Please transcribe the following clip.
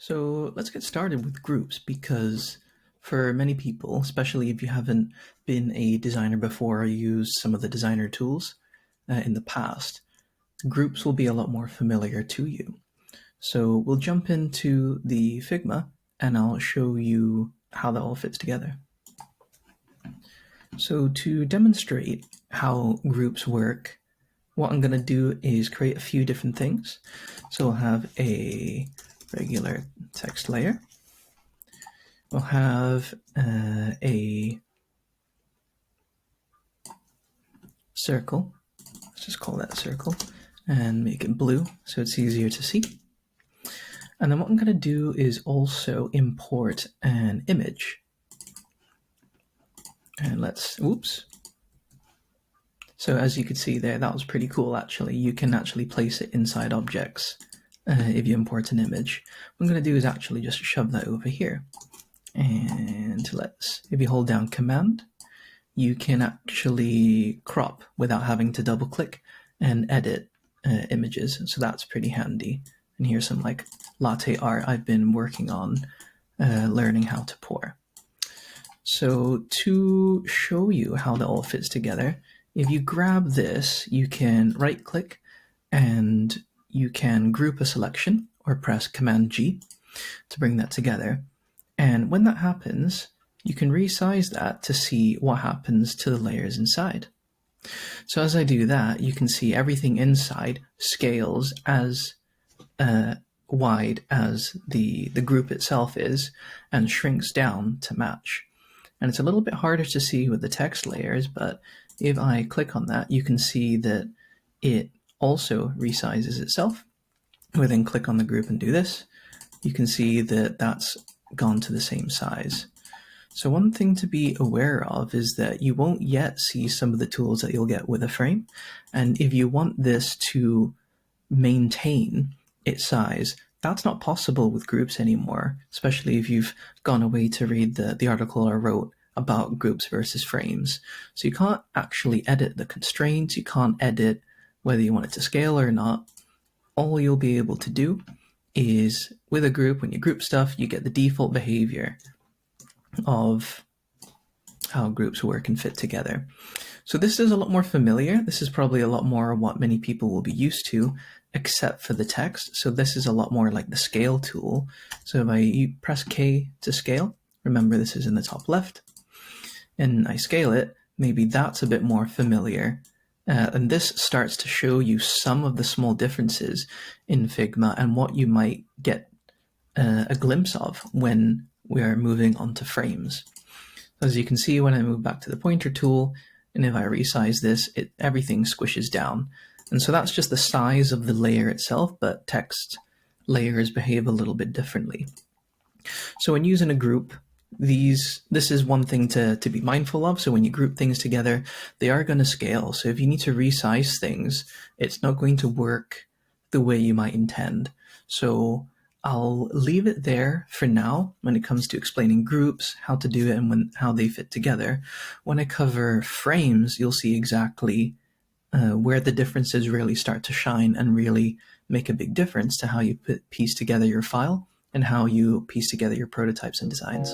So let's get started with groups because for many people, especially if you haven't been a designer before or used some of the designer tools in the past, groups will be a lot more familiar to you. So we'll jump into the Figma and I'll show you how that all fits together. So to demonstrate how groups work, what I'm going to do is create a few different things. So we'll have a regular text layer. We'll have a circle. Let's just call that circle and make it blue so it's easier to see. And then what I'm going to do is also import an image. And let's, oops. So as you could see there, that was pretty cool actually. You can actually place it inside objects if you import an image. What I'm going to do is actually just shove that over here. And if you hold down Command, you can actually crop without having to double click and edit images. So that's pretty handy. And here's some like latte art I've been working on learning how to pour. So to show you how that all fits together, if you grab this, you can right click and you can group a selection or press Command G to bring that together. And when that happens, you can resize that to see what happens to the layers inside. So as I do that, you can see everything inside scales as wide as the group itself is and shrinks down to match. And it's a little bit harder to see with the text layers, but if I click on that, you can see that it also resizes itself. We then click on the group and do this. You can see that that's gone to the same size. So one thing to be aware of is that you won't yet see some of the tools that you'll get with a frame. And if you want this to maintain its size, that's not possible with groups anymore, especially if you've gone away to read the article I wrote about groups versus frames. So you can't actually edit the constraints, you can't edit whether you want it to scale or not. All you'll be able to do is with a group, when you group stuff, you get the default behavior of how groups work and fit together. So this is a lot more familiar. This is probably a lot more what many people will be used to, except for the text. So this is a lot more like the scale tool. So if I press K to scale, remember this is in the top left, and I scale it, maybe that's a bit more familiar. And this starts to show you some of the small differences in Figma and what you might get a glimpse of when we are moving onto frames. As you can see, when I move back to the pointer tool, and if I resize this, everything squishes down. And so that's just the size of the layer itself, but text layers behave a little bit differently. So when using a group, this is one thing to be mindful of. So when you group things together, they are going to scale. So if you need to resize things, it's not going to work the way you might intend. So I'll leave it there for now when it comes to explaining groups, how to do it, and how they fit together. When I cover frames, you'll see exactly where the differences really start to shine and really make a big difference to how you piece together your file and how you piece together your prototypes and designs.